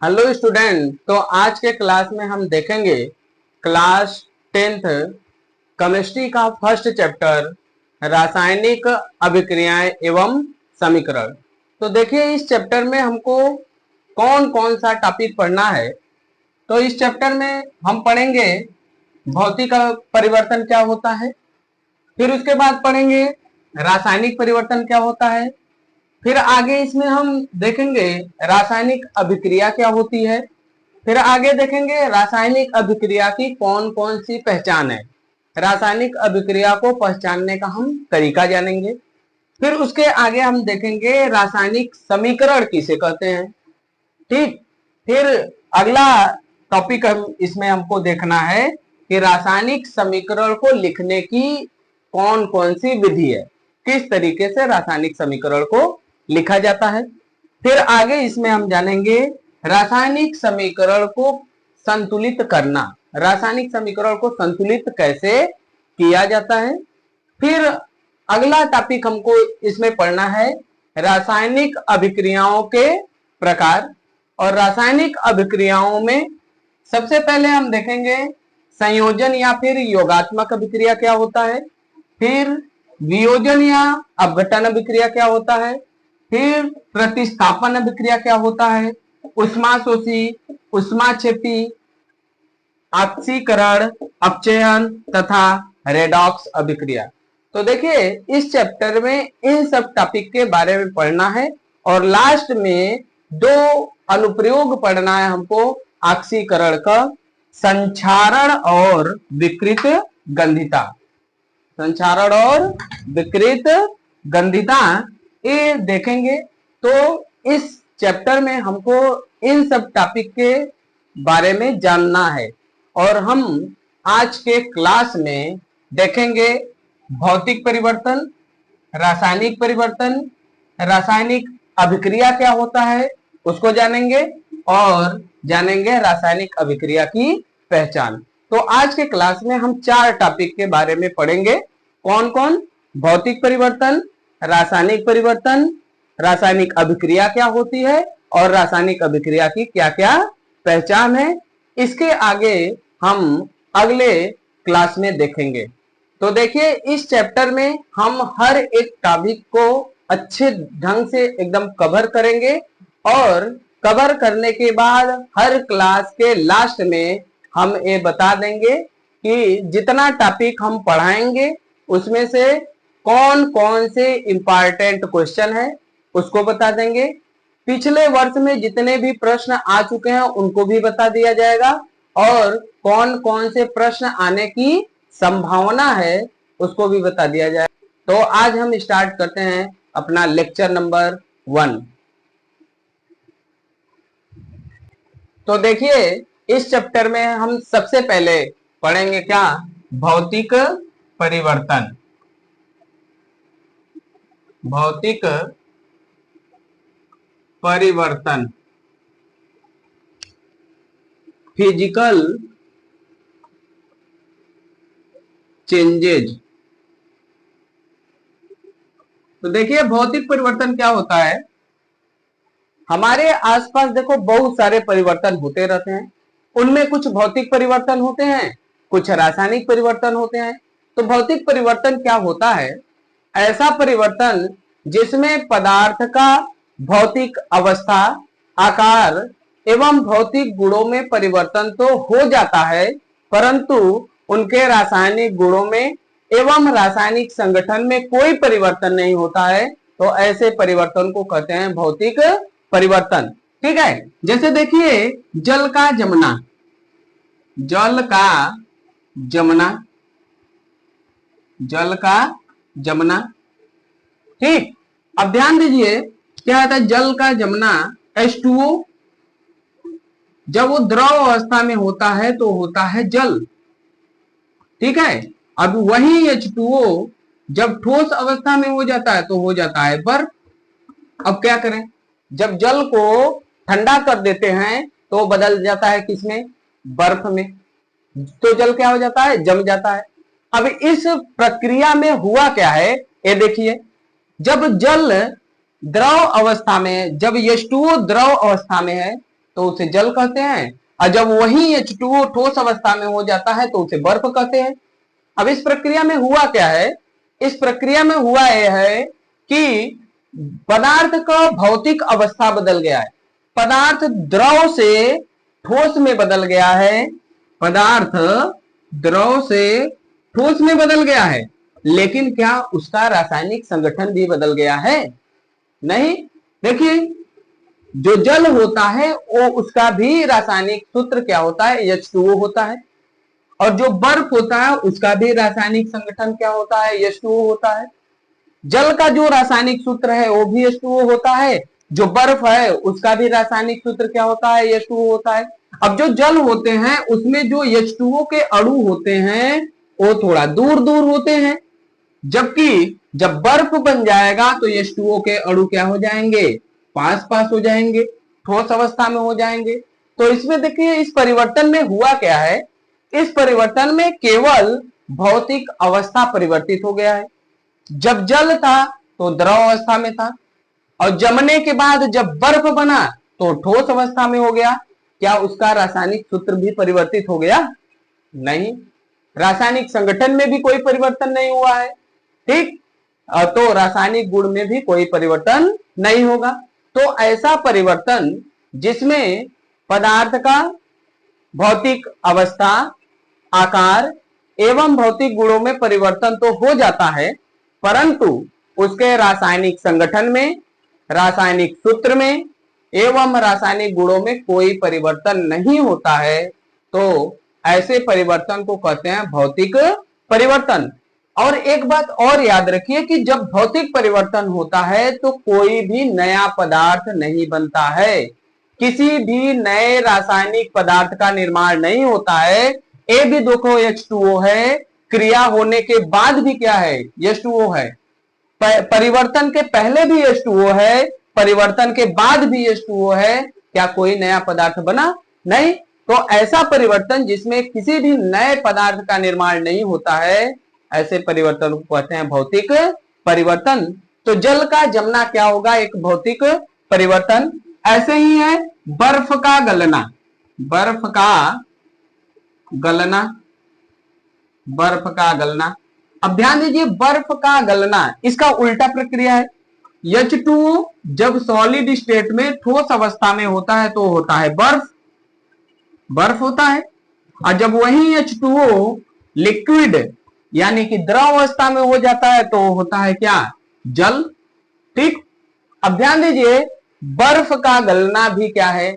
Hello student. तो आज के क्लास में हम देखेंगे क्लास 10th केमिस्ट्री का फर्स्ट चैप्टर रासायनिक अभिक्रियाएं एवं समीकरण। तो देखिए इस चैप्टर में हमको कौन कौन सा टॉपिक पढ़ना है। तो इस चैप्टर में हम पढ़ेंगे भौतिक परिवर्तन क्या होता है, फिर उसके बाद पढ़ेंगे रासायनिक परिवर्तन क्या होता है, फिर आगे इसमें हम देखेंगे रासायनिक अभिक्रिया क्या होती है, फिर आगे देखेंगे रासायनिक अभिक्रिया की कौन कौन सी पहचान है, रासायनिक अभिक्रिया को पहचानने का हम तरीका जानेंगे, फिर उसके आगे हम देखेंगे रासायनिक समीकरण किसे कहते हैं। ठीक, फिर अगला टॉपिक हम इसमें हमको देखना है कि रासायनिक समीकरण को लिखने की कौन कौन सी विधि है, किस तरीके से रासायनिक समीकरण को लिखा जाता है। फिर आगे इसमें हम जानेंगे रासायनिक समीकरण को संतुलित करना, रासायनिक समीकरण को संतुलित कैसे किया जाता है। फिर अगला टॉपिक हमको इसमें पढ़ना है रासायनिक अभिक्रियाओं के प्रकार, और रासायनिक अभिक्रियाओं में सबसे पहले हम देखेंगे संयोजन या फिर योगात्मक अभिक्रिया क्या होता है, फिर वियोजन या अपघटन अभिक्रिया क्या होता है, फिर प्रतिस्थापन अभिक्रिया क्या होता है, उष्माशोषी, उष्माक्षेपी, ऑक्सीकरण, अपचयन तथा रेडॉक्स अभिक्रिया। तो देखिए इस चैप्टर में इन सब टॉपिक के बारे में पढ़ना है और लास्ट में दो अनुप्रयोग पढ़ना है हमको ऑक्सीकरण का, संक्षारण और विकृत गंधिता। संक्षारण और विकृत गंधिता ये देखेंगे। तो इस चैप्टर में हमको इन सब टॉपिक के बारे में जानना है और हम आज के क्लास में देखेंगे भौतिक परिवर्तन, रासायनिक परिवर्तन, रासायनिक अभिक्रिया क्या होता है उसको जानेंगे और जानेंगे रासायनिक अभिक्रिया की पहचान। तो आज के क्लास में हम चार टॉपिक के बारे में पढ़ेंगे। कौन कौन? भौतिक परिवर्तन, रासायनिक परिवर्तन, रासायनिक अभिक्रिया क्या होती है और रासायनिक अभिक्रिया की क्या क्या पहचान है। इसके आगे हम अगले क्लास में देखेंगे। तो देखिए इस चैप्टर में हम हर एक टॉपिक को अच्छे ढंग से एकदम कवर करेंगे और कवर करने के बाद हर क्लास के लास्ट में हम ये बता देंगे कि जितना टॉपिक हम पढ़ाएंगे उसमें से कौन कौन से इंपॉर्टेंट क्वेश्चन है उसको बता देंगे। पिछले वर्ष में जितने भी प्रश्न आ चुके हैं उनको भी बता दिया जाएगा और कौन कौन से प्रश्न आने की संभावना है उसको भी बता दिया जाएगा। तो आज हम स्टार्ट करते हैं अपना लेक्चर नंबर 1। तो देखिए इस चैप्टर में हम सबसे पहले पढ़ेंगे क्या? भौतिक परिवर्तन। भौतिक परिवर्तन, फिजिकल चेंजेज। तो देखिए भौतिक परिवर्तन क्या होता है। हमारे आसपास देखो बहुत सारे परिवर्तन होते रहते हैं, उनमें कुछ भौतिक परिवर्तन होते हैं, कुछ रासायनिक परिवर्तन होते हैं। तो भौतिक परिवर्तन क्या होता है? ऐसा परिवर्तन जिसमें पदार्थ का भौतिक अवस्था, आकार एवं भौतिक गुणों में परिवर्तन तो हो जाता है परंतु उनके रासायनिक गुणों में एवं रासायनिक संगठन में कोई परिवर्तन नहीं होता है। तो ऐसे परिवर्तन को कहते हैं भौतिक परिवर्तन। ठीक है, जैसे देखिए जल का जमना, जल का जमना, जल का जमना। ठीक, अब ध्यान दीजिए क्या होता है जल का जमना। H2O जब वो द्रव अवस्था में होता है तो होता है जल। ठीक है, अब वही H2O जब ठोस अवस्था में हो जाता है तो हो जाता है बर्फ। अब क्या करें, जब जल को ठंडा कर देते हैं तो बदल जाता है किसमें? बर्फ में। तो जल क्या हो जाता है? जम जाता है। अब इस प्रक्रिया में हुआ क्या है ये देखिए, जब जल द्रव अवस्था में, जब H2O द्रव अवस्था में है तो उसे जल कहते हैं, और जब वही H2O ठोस अवस्था में हो जाता है तो उसे बर्फ कहते हैं। अब इस प्रक्रिया में हुआ क्या है, इस प्रक्रिया में हुआ यह है कि पदार्थ का भौतिक अवस्था बदल गया है, पदार्थ द्रव से ठोस में बदल गया है, पदार्थ द्रव से ठोस में बदल गया है, लेकिन क्या उसका रासायनिक संगठन भी बदल गया है? नहीं। देखिए, जो जल होता है वो उसका भी रासायनिक सूत्र क्या होता है, H2O होता है, और जो बर्फ होता है उसका भी रासायनिक संगठन क्या होता है, H2O होता है। जल का जो रासायनिक सूत्र है वो भी H2O होता है, जो बर्फ है उसका भी रासायनिक सूत्र क्या होता है, H2O होता है। अब जो जल होते हैं उसमें जो H2O के अणु होते हैं वो थोड़ा दूर दूर होते हैं, जबकि जब बर्फ बन जाएगा तो H2O के अणु क्या हो जाएंगे, पास पास हो जाएंगे, ठोस अवस्था में हो जाएंगे। तो इसमें देखिए इस परिवर्तन में हुआ क्या है, इस परिवर्तन में केवल भौतिक अवस्था परिवर्तित हो गया है। जब जल था तो द्रव अवस्था में था, और जमने के बाद जब बर्फ बना तो ठोस अवस्था में हो गया। क्या उसका रासायनिक सूत्र भी परिवर्तित हो गया? नहीं। रासायनिक संगठन में भी कोई परिवर्तन नहीं हुआ है, ठीक, तो रासायनिक गुण में भी कोई परिवर्तन नहीं होगा। तो ऐसा परिवर्तन जिसमें पदार्थ का भौतिक अवस्था, आकार एवं भौतिक गुणों में परिवर्तन तो हो जाता है, परंतु उसके रासायनिक संगठन में, रासायनिक सूत्र में एवं रासायनिक गुणों में कोई परिवर्तन नहीं होता है। तो ऐसे परिवर्तन को कहते हैं भौतिक परिवर्तन। और एक बात और याद रखिए कि जब भौतिक परिवर्तन होता है तो कोई भी नया पदार्थ नहीं बनता है, किसी भी नए रासायनिक पदार्थ का निर्माण नहीं होता है। ए भी देखो H2O है, क्रिया होने के बाद भी क्या है, H2O है। परिवर्तन के पहले भी H2O है, परिवर्तन के बाद भी H2O है। क्या कोई नया पदार्थ बना? नहीं। तो ऐसा परिवर्तन जिसमें किसी भी नए पदार्थ का निर्माण नहीं होता है, ऐसे परिवर्तन को कहते हैं भौतिक परिवर्तन। तो जल का जमना क्या होगा, एक भौतिक परिवर्तन। ऐसे ही है बर्फ का गलना, बर्फ का गलना, बर्फ का गलना। अब ध्यान दीजिए, बर्फ का गलना इसका उल्टा प्रक्रिया है। H2O जब सॉलिड स्टेट में ठोस अवस्था में होता है तो होता है बर्फ, बर्फ होता है, और जब वही H2O लिक्विड यानी कि द्रव अवस्था में हो जाता है तो होता है क्या, जल, ठीक। अब ध्यान दीजिए, बर्फ का गलना भी क्या है,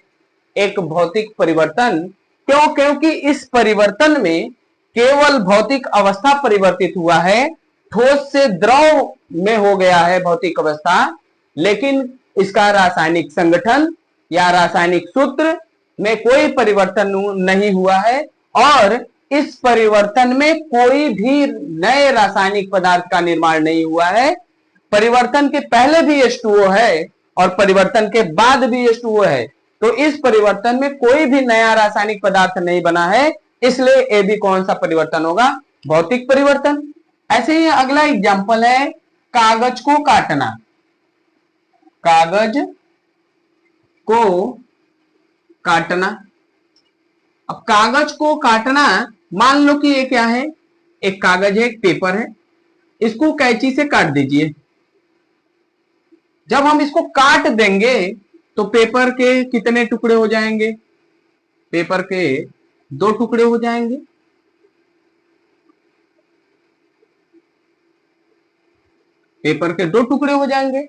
एक भौतिक परिवर्तन। क्यों? क्योंकि इस परिवर्तन में केवल भौतिक अवस्था परिवर्तित हुआ है, ठोस से द्रव में हो गया है भौतिक अवस्था, लेकिन इसका रासायनिक संगठन या रासायनिक सूत्र में कोई परिवर्तन नहीं हुआ है, और इस परिवर्तन में कोई भी नए रासायनिक पदार्थ का निर्माण नहीं हुआ है। परिवर्तन के पहले भी H2O है और परिवर्तन के बाद भी H2O है, तो इस परिवर्तन में कोई भी नया रासायनिक पदार्थ नहीं बना है, इसलिए ए भी कौन सा परिवर्तन होगा, भौतिक परिवर्तन। ऐसे ही अगला एग्जांपल है कागज को काटना, कागज को काटना। अब कागज को काटना, मान लो कि ये क्या है, एक कागज है, एक पेपर है, इसको कैंची से काट दीजिए। जब हम इसको काट देंगे तो पेपर के कितने टुकड़े हो जाएंगे, पेपर के 2 टुकड़े हो जाएंगे। पेपर के 2 टुकड़े हो जाएंगे,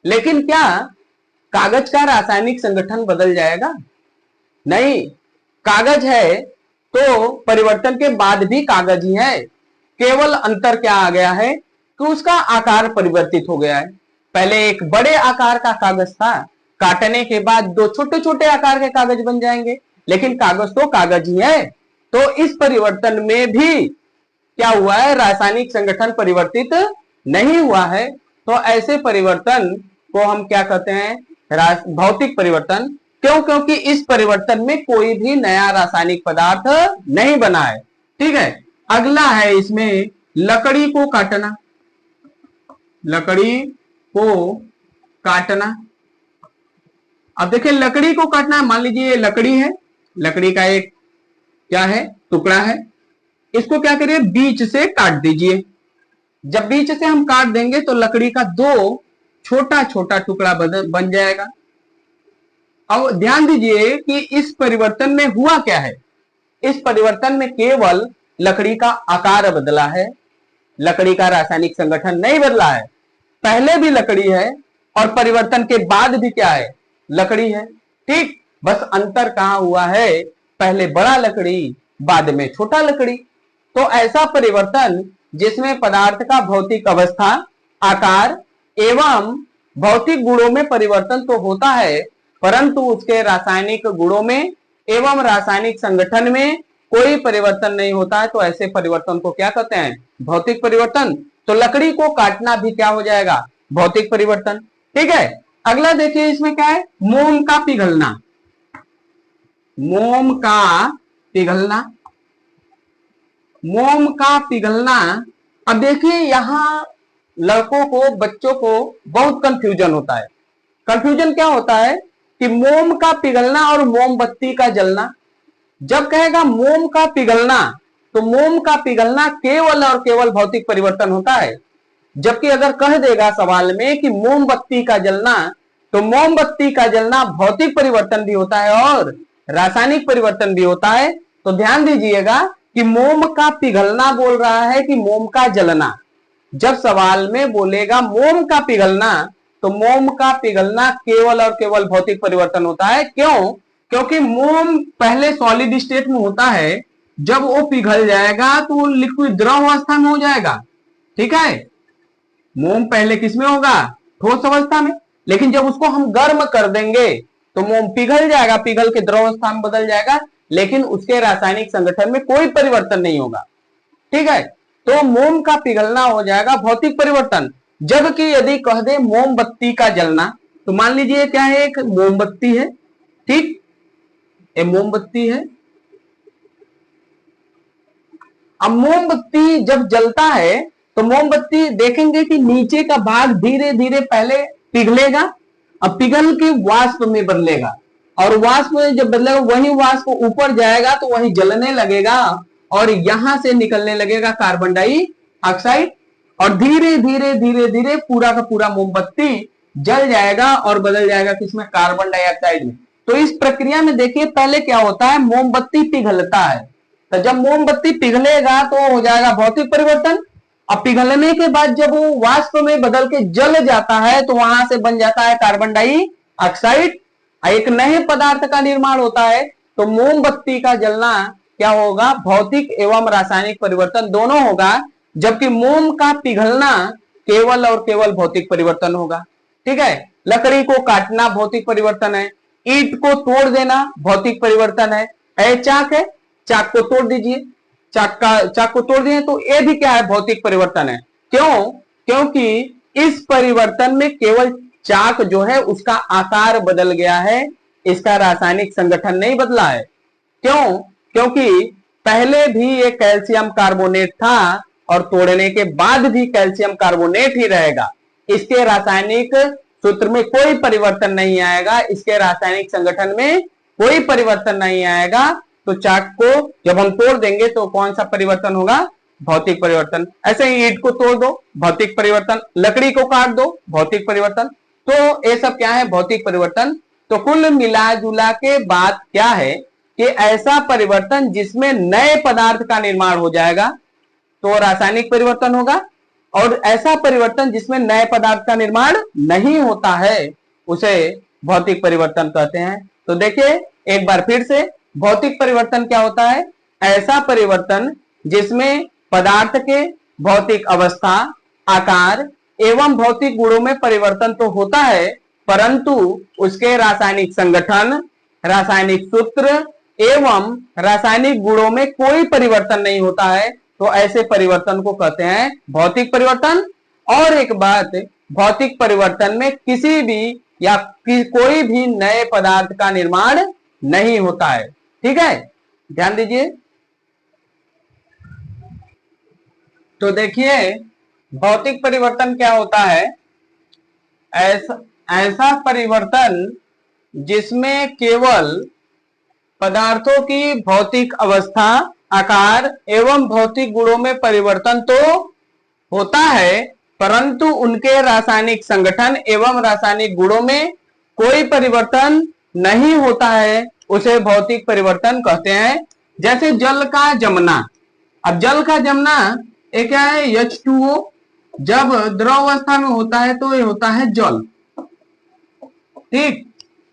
लेकिन क्या कागज का रासायनिक संगठन बदल जाएगा? नहीं। कागज है तो परिवर्तन के बाद भी कागज ही है, केवल अंतर क्या आ गया है कि उसका आकार परिवर्तित हो गया है। पहले एक बड़े आकार का कागज था, काटने के बाद 2 छोटे छोटे आकार के कागज बन जाएंगे, लेकिन कागज तो कागज ही है। तो इस परिवर्तन में भी क्या हुआ है, रासायनिक संगठन परिवर्तित नहीं हुआ है। तो ऐसे परिवर्तन को हम क्या कहते हैं, भौतिक परिवर्तन। क्यों? क्योंकि इस परिवर्तन में कोई भी नया रासायनिक पदार्थ नहीं बना है, ठीक है। अगला है इसमें लकड़ी को काटना, लकड़ी को काटना। अब देखिए लकड़ी को काटना है, मान लीजिए ये लकड़ी है, लकड़ी का एक क्या है टुकड़ा है, इसको क्या करिए बीच से काट दीजिए। जब बीच से हम काट देंगे तो लकड़ी का दो छोटा छोटा टुकड़ा बन जाएगा। अब ध्यान दीजिए कि इस परिवर्तन में हुआ क्या है, इस परिवर्तन में केवल लकड़ी का आकार बदला है, लकड़ी का रासायनिक संगठन नहीं बदला है। पहले भी लकड़ी है और परिवर्तन के बाद भी क्या है, लकड़ी है। ठीक, बस अंतर कहां हुआ है, पहले बड़ा लकड़ी बाद में छोटा लकड़ी। तो ऐसा परिवर्तन जिसमें पदार्थ का भौतिक अवस्था, आकार एवं भौतिक गुणों में परिवर्तन तो होता है, परंतु उसके रासायनिक गुणों में एवं रासायनिक संगठन में कोई परिवर्तन नहीं होता है, तो ऐसे परिवर्तन को क्या कहते हैं, भौतिक परिवर्तन। तो लकड़ी को काटना भी क्या हो जाएगा, भौतिक परिवर्तन। ठीक है, अगला देखिए इसमें क्या है, मोम का पिघलना। मोम का पिघलना, मोम का पिघलना। अब देखिए यहां लड़कों को, बच्चों को बहुत कंफ्यूजन होता है। कंफ्यूजन क्या होता है कि मोम का पिघलना और मोमबत्ती का जलना। जब कहेगा मोम का पिघलना तो मोम का पिघलना केवल और केवल भौतिक परिवर्तन होता है, जबकि अगर कह देगा सवाल में कि मोमबत्ती का जलना, तो मोमबत्ती का जलना भौतिक परिवर्तन भी होता है और रासायनिक परिवर्तन भी होता है। तो ध्यान दीजिएगा कि मोम का पिघलना बोल रहा है कि मोम का जलना। जब सवाल में बोलेगा मोम का पिघलना तो मोम का पिघलना केवल और केवल भौतिक परिवर्तन होता है। क्यों? क्योंकि मोम पहले सॉलिड स्टेट में होता है, जब वो पिघल जाएगा तो वो लिक्विड द्रव अवस्था में हो जाएगा। ठीक है, मोम पहले किसमें होगा, ठोस अवस्था में, लेकिन जब उसको हम गर्म कर देंगे तो मोम पिघल जाएगा, पिघल के द्रव अवस्था में बदल जाएगा, लेकिन उसके रासायनिक संगठन में कोई परिवर्तन नहीं होगा। ठीक है, तो मोम का पिघलना हो जाएगा भौतिक परिवर्तन। जबकि यदि कह दे मोमबत्ती का जलना, तो मान लीजिए क्या है, एक मोमबत्ती है, ठीक, ये मोमबत्ती है। अब मोमबत्ती जब जलता है तो मोमबत्ती देखेंगे कि नीचे का भाग धीरे धीरे पहले पिघलेगा, अब पिघल के वाष्प में बदलेगा, और वाष्प में जब बदलेगा वही वाष्प ऊपर जाएगा तो वही जलने लगेगा और यहां से निकलने लगेगा कार्बन डाइऑक्साइड, और धीरे धीरे धीरे धीरे पूरा का पूरा मोमबत्ती जल जाएगा और बदल जाएगा किसमें, कार्बन डाइऑक्साइड में। तो इस प्रक्रिया में देखिए पहले क्या होता है, मोमबत्ती पिघलता है, तो जब मोमबत्ती पिघलेगा तो हो जाएगा भौतिक परिवर्तन। अब पिघलने के बाद जब वो वाष्प में बदल के जल जाता है तो वहां से बन जाता है कार्बन डाइऑक्साइड, एक नए पदार्थ का निर्माण होता है। तो मोमबत्ती का जलना क्या होगा, भौतिक एवं रासायनिक परिवर्तन दोनों होगा, जबकि मोम का पिघलना केवल और केवल भौतिक परिवर्तन होगा। ठीक है, लकड़ी को काटना भौतिक परिवर्तन है, ईंट को तोड़ देना भौतिक परिवर्तन है। चाक है, चाक को तोड़ दीजिए, चाक को तोड़ दिए तो ये भी क्या है, भौतिक परिवर्तन है। क्यों? क्योंकि इस परिवर्तन में केवल चाक जो है उसका आकार बदल गया है, इसका रासायनिक संगठन नहीं बदला है। क्यों? क्योंकि पहले भी ये कैल्शियम कार्बोनेट था और तोड़ने के बाद भी कैल्शियम कार्बोनेट ही रहेगा, इसके रासायनिक सूत्र में कोई परिवर्तन नहीं आएगा, इसके रासायनिक संगठन में कोई परिवर्तन नहीं आएगा। तो चाक को जब हम तोड़ देंगे तो कौन सा परिवर्तन होगा, भौतिक परिवर्तन। ऐसे ही ईंट को तोड़ दो, भौतिक परिवर्तन, लकड़ी को काट दो, भौतिक परिवर्तन। तो ये सब क्या है, भौतिक परिवर्तन। तो कुल मिला जुला के बात क्या है कि ऐसा परिवर्तन जिसमें नए पदार्थ का निर्माण हो जाएगा तो रासायनिक परिवर्तन होगा, और ऐसा परिवर्तन जिसमें नए पदार्थ का निर्माण नहीं होता है उसे भौतिक परिवर्तन कहते हैं। तो देखिए एक बार फिर से, भौतिक परिवर्तन क्या होता है, ऐसा परिवर्तन जिसमें पदार्थ के भौतिक अवस्था, आकार एवं भौतिक गुणों में परिवर्तन तो होता है, परंतु उसके रासायनिक संगठन, रासायनिक सूत्र एवं रासायनिक गुणों में कोई परिवर्तन नहीं होता है। तो ऐसे परिवर्तन को कहते हैं भौतिक परिवर्तन। और एक बात, भौतिक परिवर्तन में किसी भी या कोई भी नए पदार्थ का निर्माण नहीं होता है। ठीक है, ध्यान दीजिए। तो देखिए भौतिक परिवर्तन क्या होता है, ऐसा परिवर्तन जिसमें केवल पदार्थों की भौतिक अवस्था, आकार एवं भौतिक गुणों में परिवर्तन तो होता है, परंतु उनके रासायनिक संगठन एवं रासायनिक गुणों में कोई परिवर्तन नहीं होता है, उसे भौतिक परिवर्तन कहते हैं। जैसे जल का जमना। अब जल का जमना ये क्या है? H2O। जब द्रव अवस्था में होता है तो ये होता है जल, ठीक।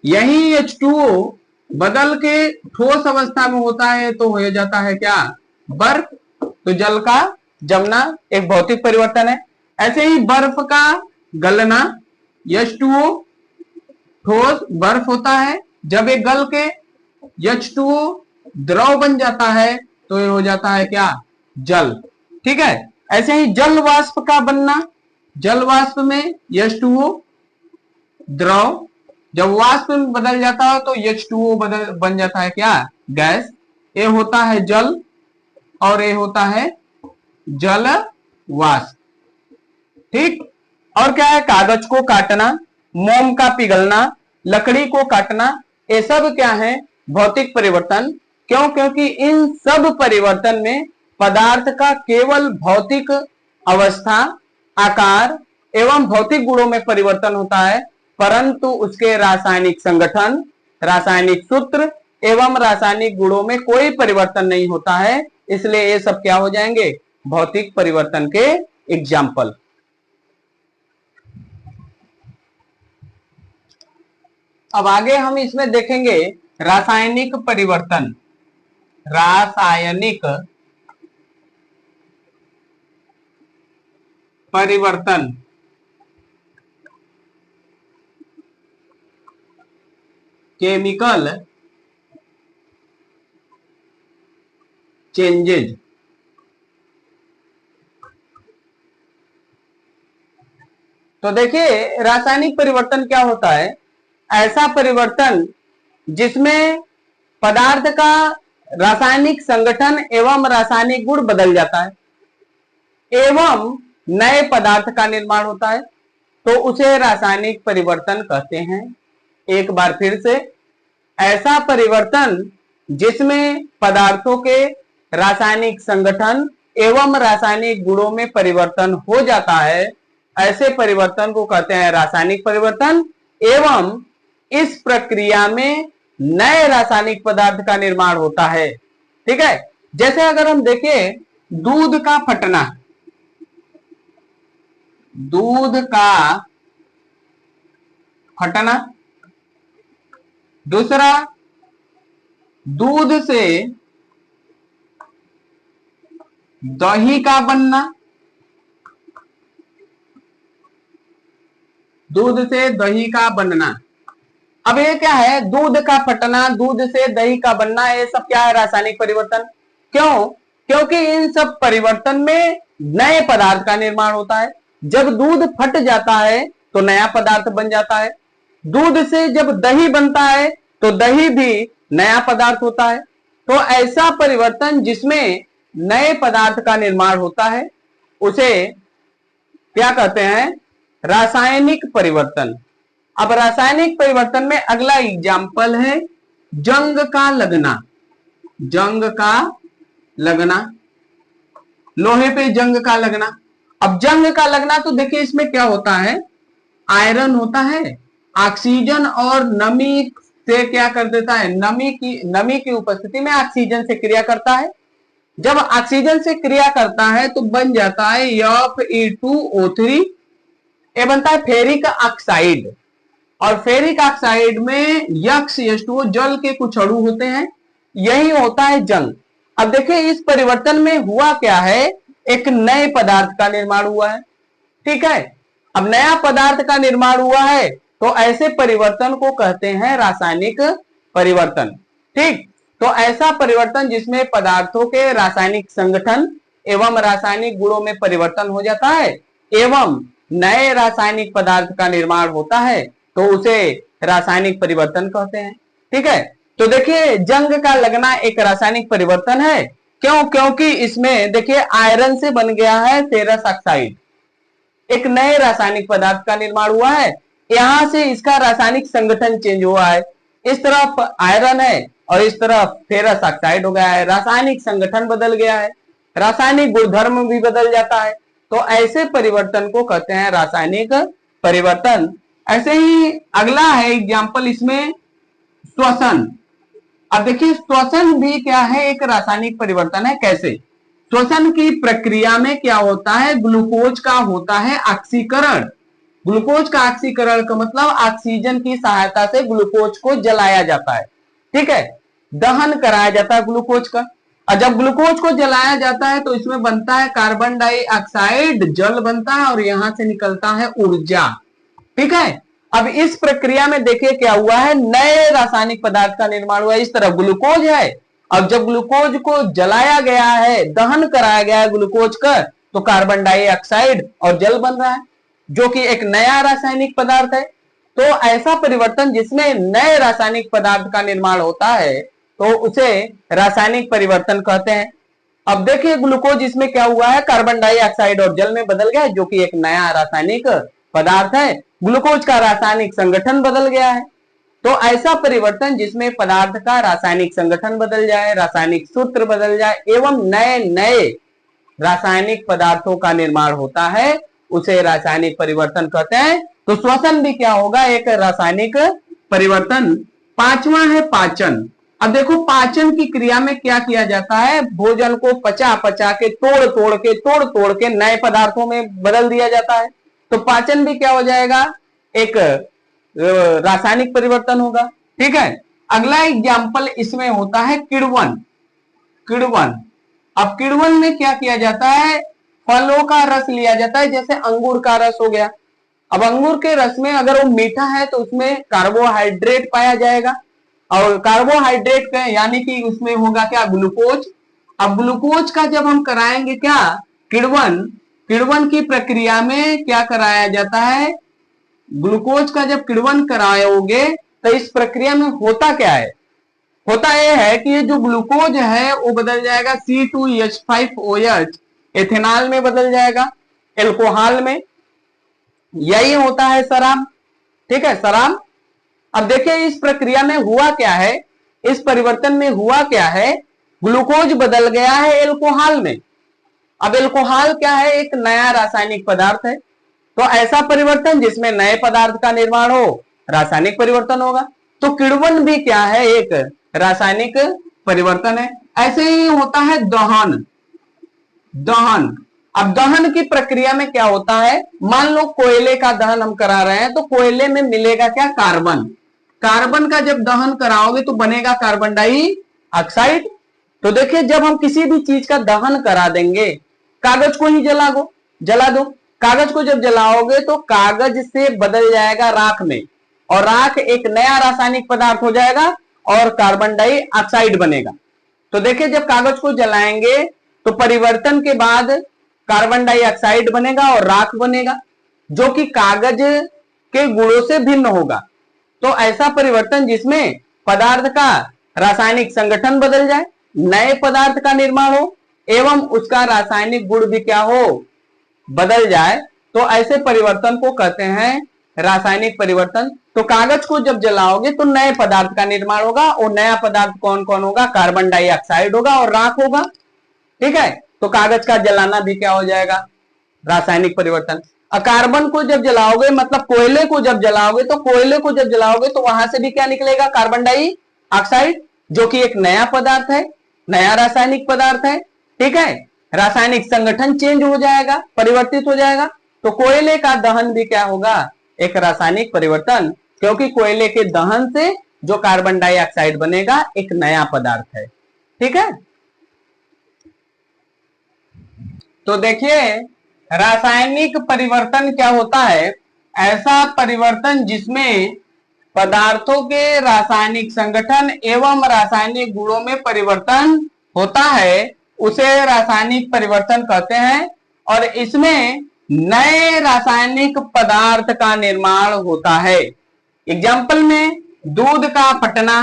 यही H2O बदल के ठोस अवस्था में होता है तो हो जाता है क्या? बर्फ। तो जल का जमना एक भौतिक परिवर्तन है। ऐसे ही बर्फ का गलना, H2O ठोस बर्फ होता है, जब ये गल के H2O द्रव बन जाता है तो ये हो जाता है क्या? जल, ठीक है। ऐसे ही जल वाष्प का बनना, जल वाष्प में H2O द्रव, जब वाष्प में बदल जाता है तो H2O बन जाता है क्या? गैस। ये होता है जल और ये होता है जल वाष्प, ठीक। और क्या है? कागज को काटना, मोम का पिघलना, लकड़ी को काटना, ये सब क्या है? भौतिक परिवर्तन। क्यों? क्योंकि इन सब परिवर्तन में पदार्थ का केवल भौतिक अवस्था, आकार एवं भौतिक गुणों में परिवर्तन होता है, परंतु उसके रासायनिक संगठन, रासायनिक सूत्र एवं रासायनिक गुणों में कोई परिवर्तन नहीं होता है। इसलिए ये सब क्या हो जाएंगे? भौतिक परिवर्तन के एग्जाम्पल। अब आगे हम इसमें देखेंगे रासायनिक परिवर्तन। रासायनिक परिवर्तन केमिकल चेंजेज। तो देखिए रासायनिक परिवर्तन क्या होता है? ऐसा परिवर्तन जिसमें पदार्थ का रासायनिक संगठन एवं रासायनिक गुण बदल जाता है एवं नए पदार्थ का निर्माण होता है, तो उसे रासायनिक परिवर्तन कहते हैं। एक बार फिर से, ऐसा परिवर्तन जिसमें पदार्थों के रासायनिक संगठन एवं रासायनिक गुणों में परिवर्तन हो जाता है, ऐसे परिवर्तन को कहते हैं रासायनिक परिवर्तन। एवं इस प्रक्रिया में नए रासायनिक पदार्थ का निर्माण होता है, ठीक है। जैसे अगर हम देखें दूध का फटना, दूध का फटना, दूसरा दूध से दही का बनना, दूध से दही का बनना। अब ये क्या है? दूध का फटना, दूध से दही का बनना, ये सब क्या है? रासायनिक परिवर्तन। क्यों? क्योंकि इन सब परिवर्तन में नए पदार्थ का निर्माण होता है। जब दूध फट जाता है तो नया पदार्थ बन जाता है। दूध से जब दही बनता है तो दही भी नया पदार्थ होता है। तो ऐसा परिवर्तन जिसमें नए पदार्थ का निर्माण होता है उसे क्या कहते हैं? रासायनिक परिवर्तन। अब रासायनिक परिवर्तन में अगला एग्जाम्पल है जंग का लगना। जंग का लगना, लोहे पे जंग का लगना। अब जंग का लगना तो देखिए इसमें क्या होता है? आयरन होता है, ऑक्सीजन और नमी से क्या कर देता है? नमी की उपस्थिति में ऑक्सीजन से क्रिया करता है। जब ऑक्सीजन से क्रिया करता है तो बन जाता है Fe2O3, ये बनता है फेरिक ऑक्साइड। और फेरिक ऑक्साइड में H2O जल के कुछ अणु होते हैं, यही होता है जंग। अब देखिए इस परिवर्तन में हुआ क्या है? एक नए पदार्थ का निर्माण हुआ है, ठीक है। अब नया पदार्थ का निर्माण हुआ है तो ऐसे परिवर्तन को कहते हैं रासायनिक परिवर्तन, ठीक। तो ऐसा परिवर्तन जिसमें पदार्थों के रासायनिक संगठन एवं रासायनिक गुणों में परिवर्तन हो जाता है एवं नए रासायनिक पदार्थ का निर्माण होता है, तो उसे रासायनिक परिवर्तन कहते हैं, ठीक है। तो देखिए जंग का लगना एक रासायनिक परिवर्तन है। क्यों? क्योंकि इसमें देखिए आयरन से बन गया है फेरस ऑक्साइड, एक नए रासायनिक पदार्थ का निर्माण हुआ है। यहां से इसका रासायनिक संगठन चेंज हुआ है, इस तरफ आयरन है और इस तरफ फेरस ऑक्साइड हो गया है, रासायनिक संगठन बदल गया है, रासायनिक गुणधर्म भी बदल जाता है। तो ऐसे परिवर्तन को कहते हैं रासायनिक परिवर्तन। ऐसे ही अगला है एग्जाम्पल इसमें श्वसन। अब देखिए श्वसन भी क्या है, एक रासायनिक परिवर्तन है। कैसे? श्वसन की प्रक्रिया में क्या होता है, ग्लूकोज का होता है ऑक्सीकरण। ग्लूकोज का ऑक्सीकरण का मतलब ऑक्सीजन की सहायता से ग्लूकोज को जलाया जाता है, ठीक है, दहन कराया जाता है ग्लूकोज का। और जब ग्लूकोज को जलाया जाता है तो इसमें बनता है कार्बन डाइऑक्साइड, जल बनता है और यहां से निकलता है ऊर्जा, ठीक है। अब इस प्रक्रिया में देखिए क्या हुआ है, नए रासायनिक पदार्थ का निर्माण हुआ है। इस तरफ ग्लूकोज है, अब जब ग्लूकोज को जलाया गया है, दहन कराया गया है ग्लूकोज का, तो कार्बन डाइऑक्साइड और जल बन रहा है, जो कि एक नया रासायनिक पदार्थ है। तो ऐसा परिवर्तन जिसमें नए रासायनिक पदार्थ का निर्माण होता है तो उसे रासायनिक परिवर्तन कहते हैं। अब देखिए ग्लूकोज इसमें क्या हुआ है, कार्बन डाइऑक्साइड और जल में बदल गया है, जो कि एक नया रासायनिक पदार्थ है। ग्लूकोज का रासायनिक संगठन बदल गया है। तो ऐसा परिवर्तन जिसमें पदार्थ का रासायनिक संगठन बदल जाए, रासायनिक सूत्र बदल जाए एवं नए नए रासायनिक पदार्थों का निर्माण होता है, उसे रासायनिक परिवर्तन कहते हैं। तो श्वसन भी क्या होगा, एक रासायनिक परिवर्तन। पांचवा है पाचन। अब देखो पाचन की क्रिया में क्या किया जाता है, भोजन को पचा पचा के तोड़ तोड़ के नए पदार्थों में बदल दिया जाता है। तो पाचन भी क्या हो जाएगा, एक रासायनिक परिवर्तन होगा, ठीक है। अगला एग्जाम्पल इसमें होता है किण्वन। किण्वन, अब किण्वन में क्या किया जाता है, फलों का रस लिया जाता है, जैसे अंगूर का रस हो गया। अब अंगूर के रस में अगर वो मीठा है तो उसमें कार्बोहाइड्रेट पाया जाएगा, और कार्बोहाइड्रेट का यानी कि उसमें होगा क्या, ग्लूकोज। अब ग्लूकोज का जब हम कराएंगे क्या, किण्वन, किण्वन की प्रक्रिया में क्या कराया जाता है, ग्लूकोज का जब किण्वन कराओगे तो इस प्रक्रिया में होता क्या है, होता यह है कि ये जो ग्लूकोज है वो बदल जाएगा C2H5OH, एथेनॉल में बदल जाएगा, एल्कोहल में। यही होता है शराब, ठीक है, शराब। अब देखिए इस प्रक्रिया में हुआ क्या है, इस परिवर्तन में हुआ क्या है, ग्लूकोज बदल गया है एल्कोहल में। अब एल्कोहल क्या है, एक नया रासायनिक पदार्थ है। तो ऐसा परिवर्तन जिसमें नए पदार्थ का निर्माण हो, रासायनिक परिवर्तन होगा। तो किण्वन भी क्या है, एक रासायनिक परिवर्तन है। ऐसे ही होता है दहन। दहन, अब दहन की प्रक्रिया में क्या होता है, मान लो कोयले का दहन हम करा रहे हैं, तो कोयले में मिलेगा क्या, कार्बन। कार्बन का जब दहन कराओगे तो बनेगा कार्बन डाइऑक्साइड। तो देखिए जब हम किसी भी चीज का दहन करा देंगे, कागज को ही जला दो, कागज को जब जलाओगे तो कागज से बदल जाएगा राख में, और राख एक नया रासायनिक पदार्थ हो जाएगा और कार्बन डाइऑक्साइड बनेगा। तो देखिए जब कागज को जलाएंगे तो परिवर्तन के बाद कार्बन डाइऑक्साइड बनेगा और राख बनेगा, जो कि कागज के गुणों से भिन्न होगा। तो ऐसा परिवर्तन जिसमें पदार्थ का रासायनिक संगठन बदल जाए, नए पदार्थ का निर्माण हो एवं उसका रासायनिक गुण भी क्या हो, बदल जाए, तो ऐसे परिवर्तन को कहते हैं रासायनिक परिवर्तन। तो कागज को जब जलाओगे तो नए पदार्थ का निर्माण होगा, और नया पदार्थ कौन कौन होगा, कार्बन डाइऑक्साइड होगा और राख होगा, ठीक है। तो कागज का जलाना भी क्या हो जाएगा, रासायनिक परिवर्तन। कार्बन को जब जलाओगे मतलब कोयले को जब जलाओगे, तो कोयले को जब जलाओगे तो वहां से भी क्या निकलेगा, कार्बन डाइऑक्साइड, जो कि एक नया पदार्थ है, नया रासायनिक पदार्थ है, ठीक है। रासायनिक संगठन चेंज हो जाएगा, परिवर्तित हो जाएगा। तो कोयले का दहन भी क्या होगा, एक रासायनिक परिवर्तन, क्योंकि कोयले के दहन से जो कार्बन डाइऑक्साइड बनेगा एक नया पदार्थ है, ठीक है। तो देखिए रासायनिक परिवर्तन क्या होता है, ऐसा परिवर्तन जिसमें पदार्थों के रासायनिक संगठन एवं रासायनिक गुणों में परिवर्तन होता है, उसे रासायनिक परिवर्तन कहते हैं। और इसमें नए रासायनिक पदार्थ का निर्माण होता है। एग्जाम्पल में दूध का फटना,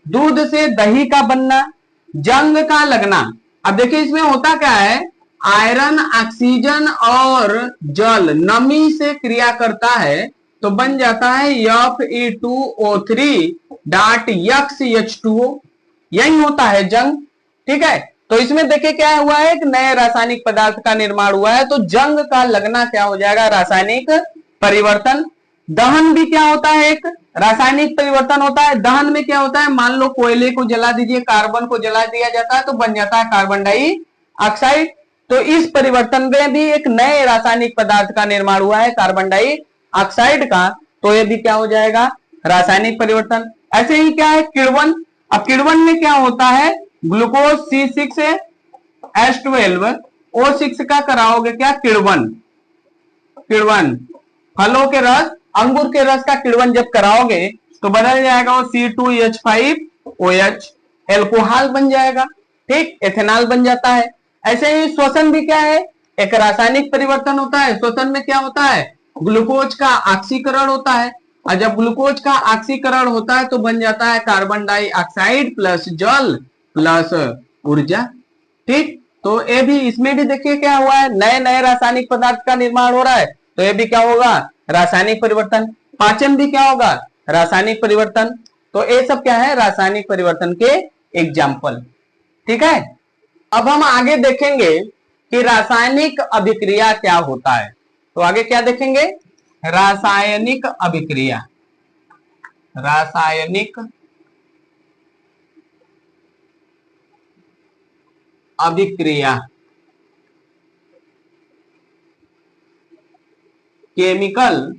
दूध से दही का बनना, जंग का लगना। अब देखिए इसमें होता क्या है, आयरन ऑक्सीजन और जल नमी से क्रिया करता है, तो बन जाता है Fe2O3.XH2O। यही होता है जंग। ठीक है, तो इसमें देखिए क्या हुआ है, एक नए रासायनिक पदार्थ का निर्माण हुआ है, तो जंग का लगना क्या हो जाएगा, रासायनिक परिवर्तन। दहन भी क्या होता है, एक रासायनिक परिवर्तन होता है। दहन में क्या होता है, मान लो कोयले को जला दीजिए, कार्बन को जला दिया जाता है तो बन जाता है कार्बन डाइऑक्साइड। तो इस परिवर्तन में भी एक नए रासायनिक पदार्थ का निर्माण हुआ है, कार्बन डाइऑक्साइड का, तो ये भी क्या हो जाएगा, रासायनिक परिवर्तन। ऐसे ही क्या है, किण्वन। अब किण्वन में क्या होता है, ग्लूकोज C6H12O6 का कराओगे क्या, किण्वन। किण्वन फलों के रस, अंगूर के रस का किण्वन जब कराओगे तो बदल जाएगा वो C2H5OH, एल्कोहल बन जाएगा। ठीक, एथेनॉल बन जाता है। ऐसे ही श्वसन भी क्या है, एक रासायनिक परिवर्तन होता है। श्वसन में क्या होता है, ग्लूकोज का ऑक्सीकरण होता है, और जब ग्लूकोज का ऑक्सीकरण होता है तो बन जाता है कार्बन डाइऑक्साइड प्लस जल प्लस ऊर्जा। ठीक, तो ये भी, इसमें भी देखिए क्या हुआ है, नए नए रासायनिक पदार्थ का निर्माण हो रहा है, तो ये भी क्या होगा, रासायनिक परिवर्तन। पाचन भी क्या होगा, रासायनिक परिवर्तन। तो ये सब क्या है, रासायनिक परिवर्तन के एग्जाम्पल। ठीक है, अब हम आगे देखेंगे कि रासायनिक अभिक्रिया क्या होता है। तो आगे क्या देखेंगे, रासायनिक अभिक्रिया। रासायनिक अभिक्रिया, केमिकल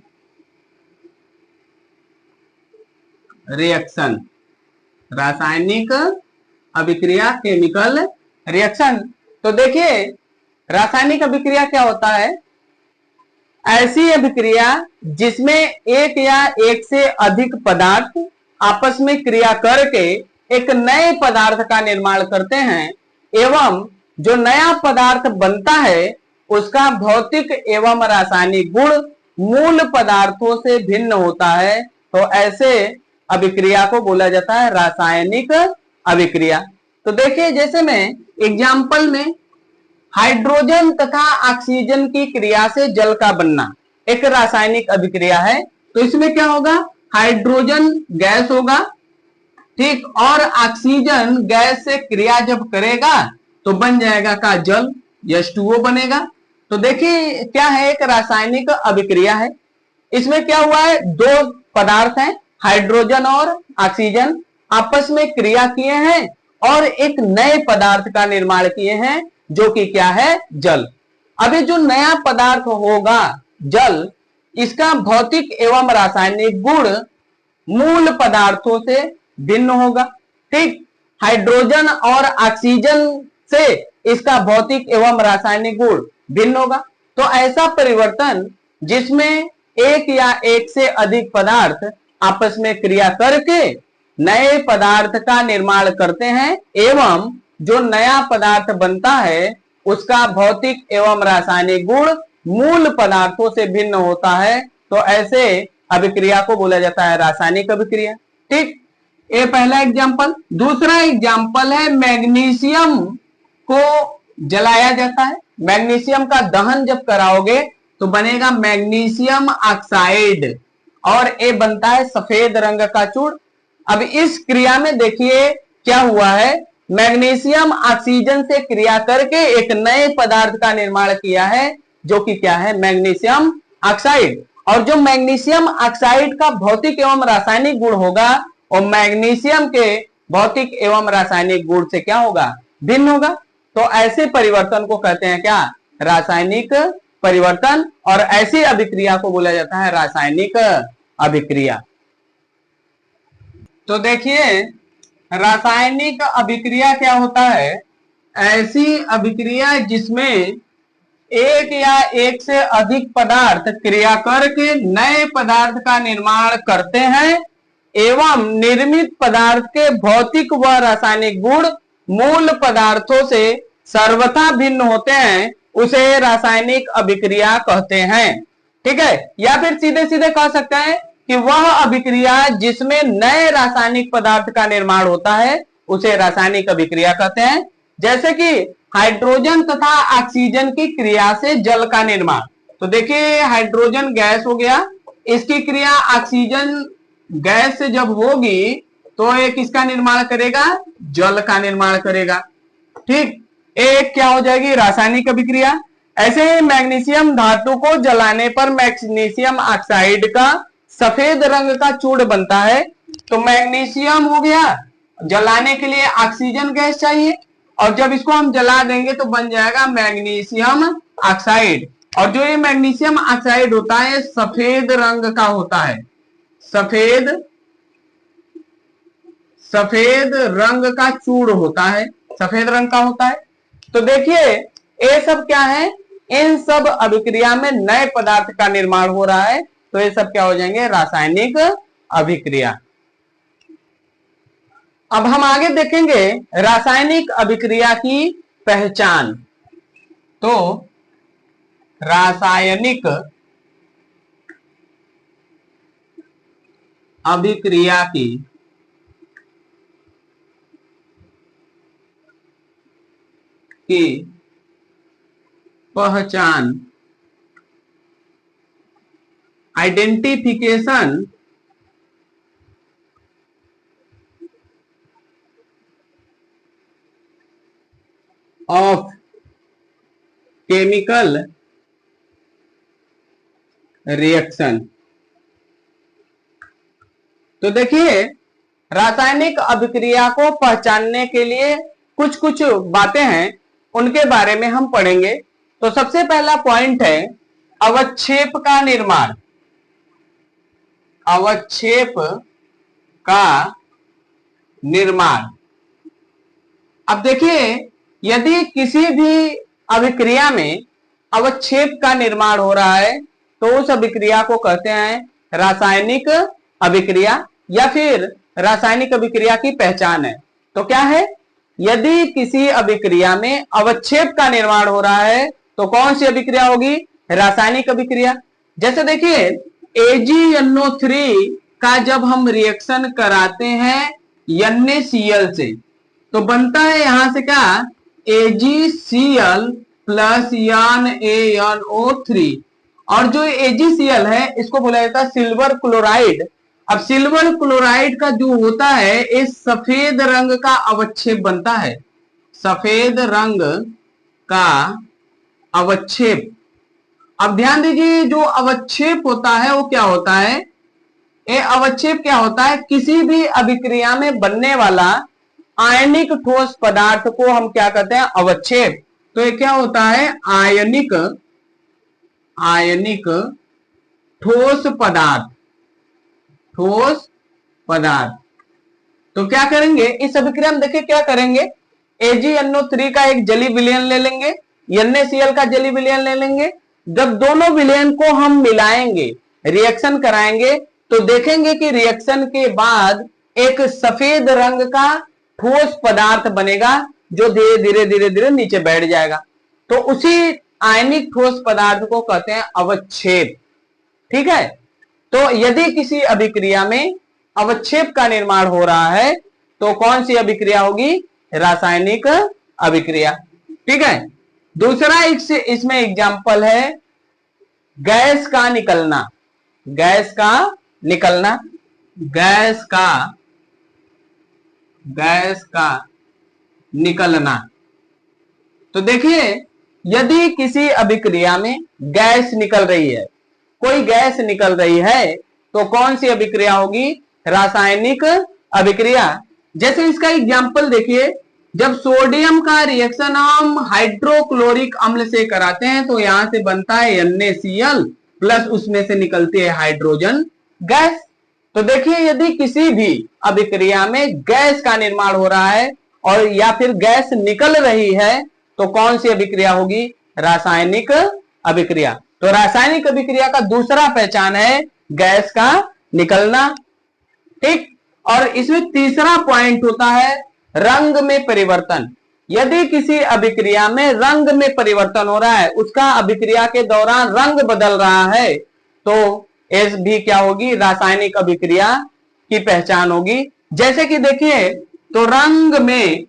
रिएक्शन। रासायनिक अभिक्रिया, केमिकल रिएक्शन। तो देखिए रासायनिक अभिक्रिया क्या होता है, ऐसी अभिक्रिया जिसमें एक या एक से अधिक पदार्थ आपस में क्रिया करके एक नए पदार्थ का निर्माण करते हैं, एवं जो नया पदार्थ बनता है उसका भौतिक एवं रासायनिक गुण मूल पदार्थों से भिन्न होता है। तो ऐसे अभिक्रिया को बोला जाता है रासायनिक अभिक्रिया। तो देखिए जैसे में एग्जाम्पल में हाइड्रोजन तथा ऑक्सीजन की क्रिया से जल का बनना एक रासायनिक अभिक्रिया है। तो इसमें क्या होगा, हाइड्रोजन गैस होगा, ठीक, और ऑक्सीजन गैस से क्रिया जब करेगा तो बन जाएगा का जल, H2O बनेगा। तो देखिए क्या है, एक रासायनिक अभिक्रिया है। इसमें क्या हुआ है, दो पदार्थ हैं, हाइड्रोजन और ऑक्सीजन, आपस में क्रिया किए हैं और एक नए पदार्थ का निर्माण किए हैं जो कि क्या है, जल। अभी जो नया पदार्थ होगा जल, इसका भौतिक एवं रासायनिक गुण मूल पदार्थों से भिन्न होगा। ठीक, हाइड्रोजन और ऑक्सीजन से इसका भौतिक एवं रासायनिक गुण भिन्न होगा। तो ऐसा परिवर्तन जिसमें एक या एक से अधिक पदार्थ आपस में क्रिया करके नए पदार्थ का निर्माण करते हैं, एवं जो नया पदार्थ बनता है उसका भौतिक एवं रासायनिक गुण मूल पदार्थों से भिन्न होता है, तो ऐसे अभिक्रिया को बोला जाता है रासायनिक अभिक्रिया। ठीक, ये पहला एग्जाम्पल। दूसरा एग्जाम्पल है मैग्नीशियम को जलाया जाता है। मैग्नीशियम का दहन जब कराओगे तो बनेगा मैग्नीशियम ऑक्साइड, और ये बनता है सफेद रंग का चूर्ण। अब इस क्रिया में देखिए क्या हुआ है, मैग्नीशियम ऑक्सीजन से क्रिया करके एक नए पदार्थ का निर्माण किया है जो कि क्या है, मैग्नीशियम ऑक्साइड। और जो मैग्नीशियम ऑक्साइड का भौतिक एवं रासायनिक गुण होगा और मैग्नीशियम के भौतिक एवं रासायनिक गुण से क्या होगा, भिन्न होगा। तो ऐसे परिवर्तन को कहते हैं क्या, रासायनिक परिवर्तन, और ऐसी अभिक्रिया को बोला जाता है रासायनिक अभिक्रिया। तो देखिए रासायनिक अभिक्रिया क्या होता है, ऐसी अभिक्रिया जिसमें एक या एक से अधिक पदार्थ क्रिया करके नए पदार्थ का निर्माण करते हैं, एवं निर्मित पदार्थ के भौतिक व रासायनिक गुण मूल पदार्थों से सर्वथा भिन्न होते हैं, उसे रासायनिक अभिक्रिया कहते हैं। ठीक है, या फिर सीधे सीधे कह सकते हैं कि वह अभिक्रिया जिसमें नए रासायनिक पदार्थ का निर्माण होता है उसे रासायनिक अभिक्रिया कहते हैं। जैसे कि हाइड्रोजन तथा ऑक्सीजन की क्रिया से जल का निर्माण। तो देखिए हाइड्रोजन गैस हो गया, इसकी क्रिया ऑक्सीजन गैस से जब होगी तो एक किसका निर्माण करेगा, जल का निर्माण करेगा। ठीक, एक क्या हो जाएगी, रासायनिक अभिक्रिया। ऐसे ही मैग्नीशियम धातु को जलाने पर मैग्नीशियम ऑक्साइड का सफेद रंग का चूर्ण बनता है। तो मैग्नीशियम हो गया, जलाने के लिए ऑक्सीजन गैस चाहिए और जब इसको हम जला देंगे तो बन जाएगा मैग्नीशियम ऑक्साइड। और जो ये मैग्नीशियम ऑक्साइड होता है सफेद रंग का होता है, सफेद रंग का चूर्ण होता है, सफेद रंग का होता है। तो देखिए ये सब क्या है, इन सब अभिक्रिया में नए पदार्थ का निर्माण हो रहा है। तो ये सब क्या हो जाएंगे, रासायनिक अभिक्रिया। अब हम आगे देखेंगे रासायनिक अभिक्रिया की पहचान। तो रासायनिक अभिक्रिया की पहचान, आइडेंटिफिकेशन ऑफ केमिकल रिएक्शन। तो देखिए रासायनिक अभिक्रिया को पहचानने के लिए कुछ कुछ बातें हैं, उनके बारे में हम पढ़ेंगे। तो सबसे पहला पॉइंट है अवक्षेप का निर्माण। अवक्षेप का निर्माण। अब देखिए यदि किसी भी अभिक्रिया में अवक्षेप का निर्माण हो रहा है तो उस अभिक्रिया को कहते हैं रासायनिक अभिक्रिया या फिर रासायनिक अभिक्रिया की पहचान है। तो क्या है, यदि किसी अभिक्रिया में अवक्षेप का निर्माण हो रहा है तो कौन सी अभिक्रिया होगी, रासायनिक अभिक्रिया। जैसे देखिए AgNO3 का जब हम रिएक्शन कराते हैं NaCl से तो बनता है यहां से क्या, AgCl प्लस NaNO3। और जो AgCl है इसको बोला जाता है सिल्वर क्लोराइड। अब सिल्वर क्लोराइड का जो होता है इस सफेद रंग का अवक्षेप बनता है, सफेद रंग का अवक्षेप। अब ध्यान दीजिए जो अवक्षेप होता है वो क्या होता है, ये अवक्षेप क्या होता है, किसी भी अभिक्रिया में बनने वाला आयनिक ठोस पदार्थ को हम क्या कहते हैं, अवक्षेप। तो ये क्या होता है, आयनिक ठोस पदार्थ, ठोस पदार्थ। तो क्या करेंगे इस अभिक्रिया में, देखिए क्या करेंगे, AgNO3 का एक जली विलयन ले लेंगे, NaCl का जली विलयन ले लेंगे। जब दोनों विलयन को हम मिलाएंगे, रिएक्शन कराएंगे तो देखेंगे कि रिएक्शन के बाद एक सफेद रंग का ठोस पदार्थ बनेगा जो धीरे धीरे नीचे बैठ जाएगा। तो उसी आयनिक ठोस पदार्थ को कहते हैं अवक्षेप। ठीक है, तो यदि किसी अभिक्रिया में अवक्षेप का निर्माण हो रहा है तो कौन सी अभिक्रिया होगी, रासायनिक अभिक्रिया। ठीक है, दूसरा इसमें एग्जाम्पल है गैस का निकलना, गैस का निकलना, गैस का निकलना। तो देखिए यदि किसी अभिक्रिया में गैस निकल रही है, कोई गैस निकल रही है तो कौन सी अभिक्रिया होगी, रासायनिक अभिक्रिया। जैसे इसका एग्जाम्पल देखिए, जब सोडियम का रिएक्शन हम हाइड्रोक्लोरिक अम्ल से कराते हैं तो यहां से बनता है NaCl प्लस उसमें से निकलती है हाइड्रोजन गैस। तो देखिए यदि किसी भी अभिक्रिया में गैस का निर्माण हो रहा है और या फिर गैस निकल रही है तो कौन सी अभिक्रिया होगी, रासायनिक अभिक्रिया। तो रासायनिक अभिक्रिया का दूसरा पहचान है गैस का निकलना। ठीक, और इसमें तीसरा पॉइंट होता है रंग में परिवर्तन। यदि किसी अभिक्रिया में रंग में परिवर्तन हो रहा है, उसका अभिक्रिया के दौरान रंग बदल रहा है तो एस भी क्या होगी, रासायनिक अभिक्रिया की पहचान होगी। जैसे कि देखिए तो रंग में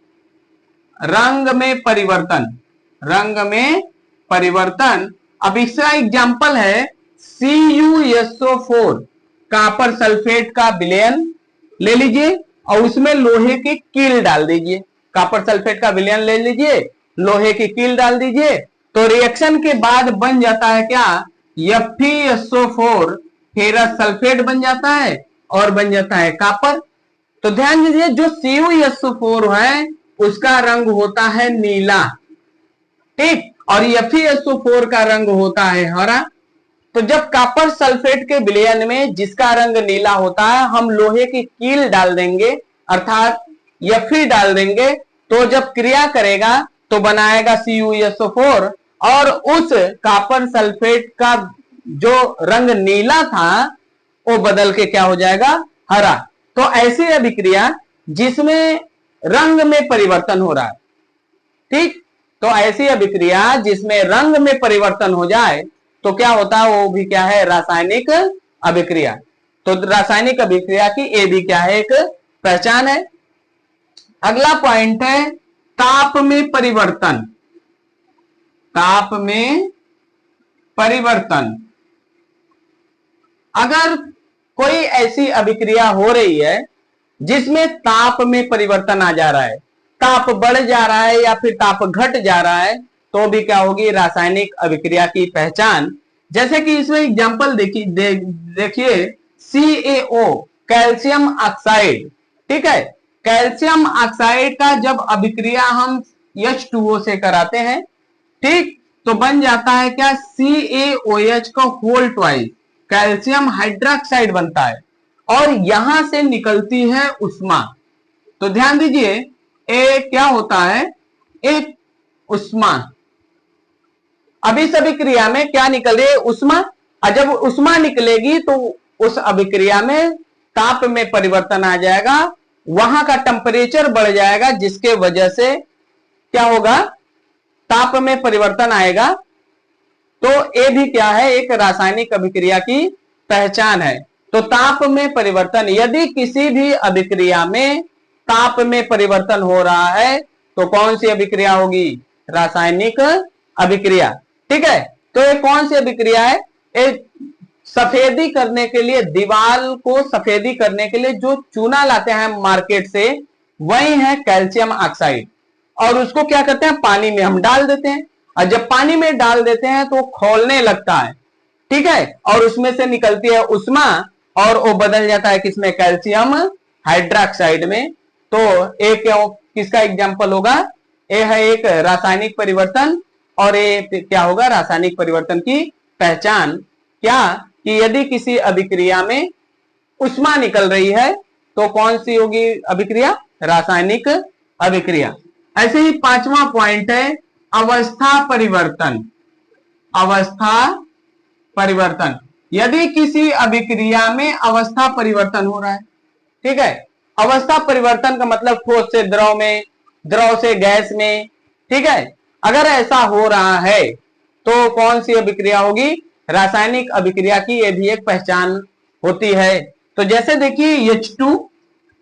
परिवर्तन, रंग में परिवर्तन। अब इसका एग्जाम्पल है CuSO4 कॉपर सल्फेट का विलयन ले लीजिए और उसमें लोहे की कील डाल दीजिए। कॉपर सल्फेट का विलयन ले लीजिए, लोहे की कील डाल दीजिए, तो रिएक्शन के बाद बन जाता है क्या, FeSO4 फेरस सल्फेट बन जाता है और बन जाता है कॉपर। तो ध्यान दीजिए जो CuSO4 है उसका रंग होता है नीला, ठीक, और FeSO4 का रंग होता है हरा। तो जब कॉपर सल्फेट के विलयन में जिसका रंग नीला होता है हम लोहे की कील डाल देंगे अर्थात Fe डाल देंगे, तो जब क्रिया करेगा तो बनाएगा CuSO4 और उस कॉपर सल्फेट का जो रंग नीला था वो बदल के क्या हो जाएगा, हरा। तो ऐसी अभिक्रिया जिसमें रंग में परिवर्तन हो रहा है, ठीक, तो ऐसी अभिक्रिया जिसमें रंग में परिवर्तन हो जाए तो क्या होता है, वो भी क्या है, रासायनिक अभिक्रिया। तो रासायनिक अभिक्रिया की ये भी क्या है, एक पहचान है। अगला पॉइंट है ताप में परिवर्तन। ताप में परिवर्तन, अगर कोई ऐसी अभिक्रिया हो रही है जिसमें ताप में परिवर्तन आ जा रहा है, ताप बढ़ जा रहा है या फिर ताप घट जा रहा है, तो भी क्या होगी, रासायनिक अभिक्रिया की पहचान। जैसे कि इसमें एग्जांपल देखिए CaO कैल्शियम ऑक्साइड, ठीक है, कैल्शियम ऑक्साइड का जब अभिक्रिया हम H2O से कराते हैं, ठीक, तो बन जाता है क्या, CaOH का होल ट्वाइस कैल्शियम हाइड्रोक्साइड बनता है और यहां से निकलती है उष्मा। तो ध्यान दीजिए ये क्या होता है, एक उष्मा। अब इस अभिक्रिया में क्या निकल रही है, उष्मा, और जब उष्मा निकलेगी तो उस अभिक्रिया में ताप में परिवर्तन आ जाएगा, वहां का टेम्परेचर बढ़ जाएगा जिसके वजह से क्या होगा, ताप में परिवर्तन आएगा। तो ये भी क्या है, एक रासायनिक अभिक्रिया की पहचान है। तो ताप में परिवर्तन, यदि किसी भी अभिक्रिया में ताप में परिवर्तन हो रहा है तो कौन सी अभिक्रिया होगी, रासायनिक अभिक्रिया, ठीक है। तो ये कौन सी अभिक्रिया है, एक सफेदी करने के लिए, दीवार को सफेदी करने के लिए जो चूना लाते हैं मार्केट से, वही है कैल्शियम ऑक्साइड, और उसको क्या करते हैं, पानी में हम डाल देते हैं, और जब पानी में डाल देते हैं तो खोलने लगता है, ठीक है, और उसमें से निकलती है उष्मा और वो बदल जाता है किसमें, कैल्शियम हाइड्रोक्साइड में। तो एक किसका एग्जाम्पल होगा, ये है एक रासायनिक परिवर्तन, और ये क्या होगा, रासायनिक परिवर्तन की पहचान क्या, कि यदि किसी अभिक्रिया में उष्मा निकल रही है तो कौन सी होगी अभिक्रिया, रासायनिक अभिक्रिया। ऐसे ही पांचवा पॉइंट है अवस्था परिवर्तन। अवस्था परिवर्तन, यदि किसी अभिक्रिया में अवस्था परिवर्तन हो रहा है, ठीक है, अवस्था परिवर्तन का मतलब ठोस से द्रव में, द्रव से गैस में, ठीक है, अगर ऐसा हो रहा है तो कौन सी अभिक्रिया होगी, रासायनिक अभिक्रिया की ये भी एक पहचान होती है। तो जैसे देखिए H2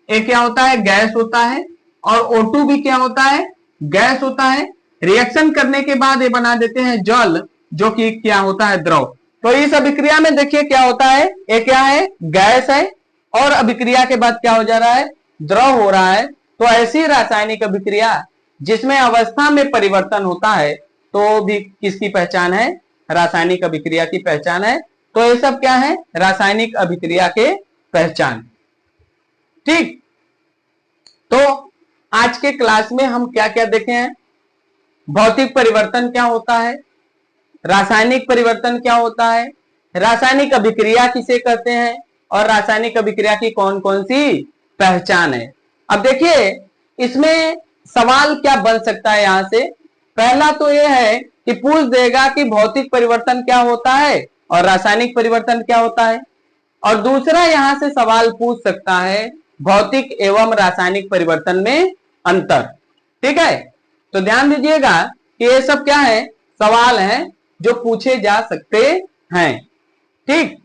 ये क्या होता है, गैस होता है, और O2 भी क्या होता है, गैस होता है। रिएक्शन करने के बाद ये बना देते हैं जल, जो कि क्या होता है, द्रव। तो इस अभिक्रिया में देखिए क्या होता है, ये क्या है, गैस है, और अभिक्रिया के बाद क्या हो जा रहा है, द्रव हो रहा है। तो ऐसी रासायनिक अभिक्रिया जिसमें अवस्था में परिवर्तन होता है तो भी किसकी पहचान है, रासायनिक अभिक्रिया की पहचान है। तो ये सब क्या है, रासायनिक अभिक्रिया के पहचान, ठीक। तो आज के क्लास में हम क्या क्या देखे हैं, भौतिक परिवर्तन क्या होता है, रासायनिक परिवर्तन क्या होता है, रासायनिक अभिक्रिया किसे कहते हैं, और रासायनिक अभिक्रिया की कौन कौन सी पहचान है। अब देखिए इसमें सवाल क्या बन सकता है, यहां से पहला तो यह है कि पूछ देगा कि भौतिक परिवर्तन क्या होता है और रासायनिक परिवर्तन क्या होता है, और दूसरा यहां से सवाल पूछ सकता है भौतिक एवं रासायनिक परिवर्तन में अंतर, ठीक है। तो ध्यान दीजिएगा कि ये सब क्या है, सवाल हैं जो पूछे जा सकते हैं, ठीक।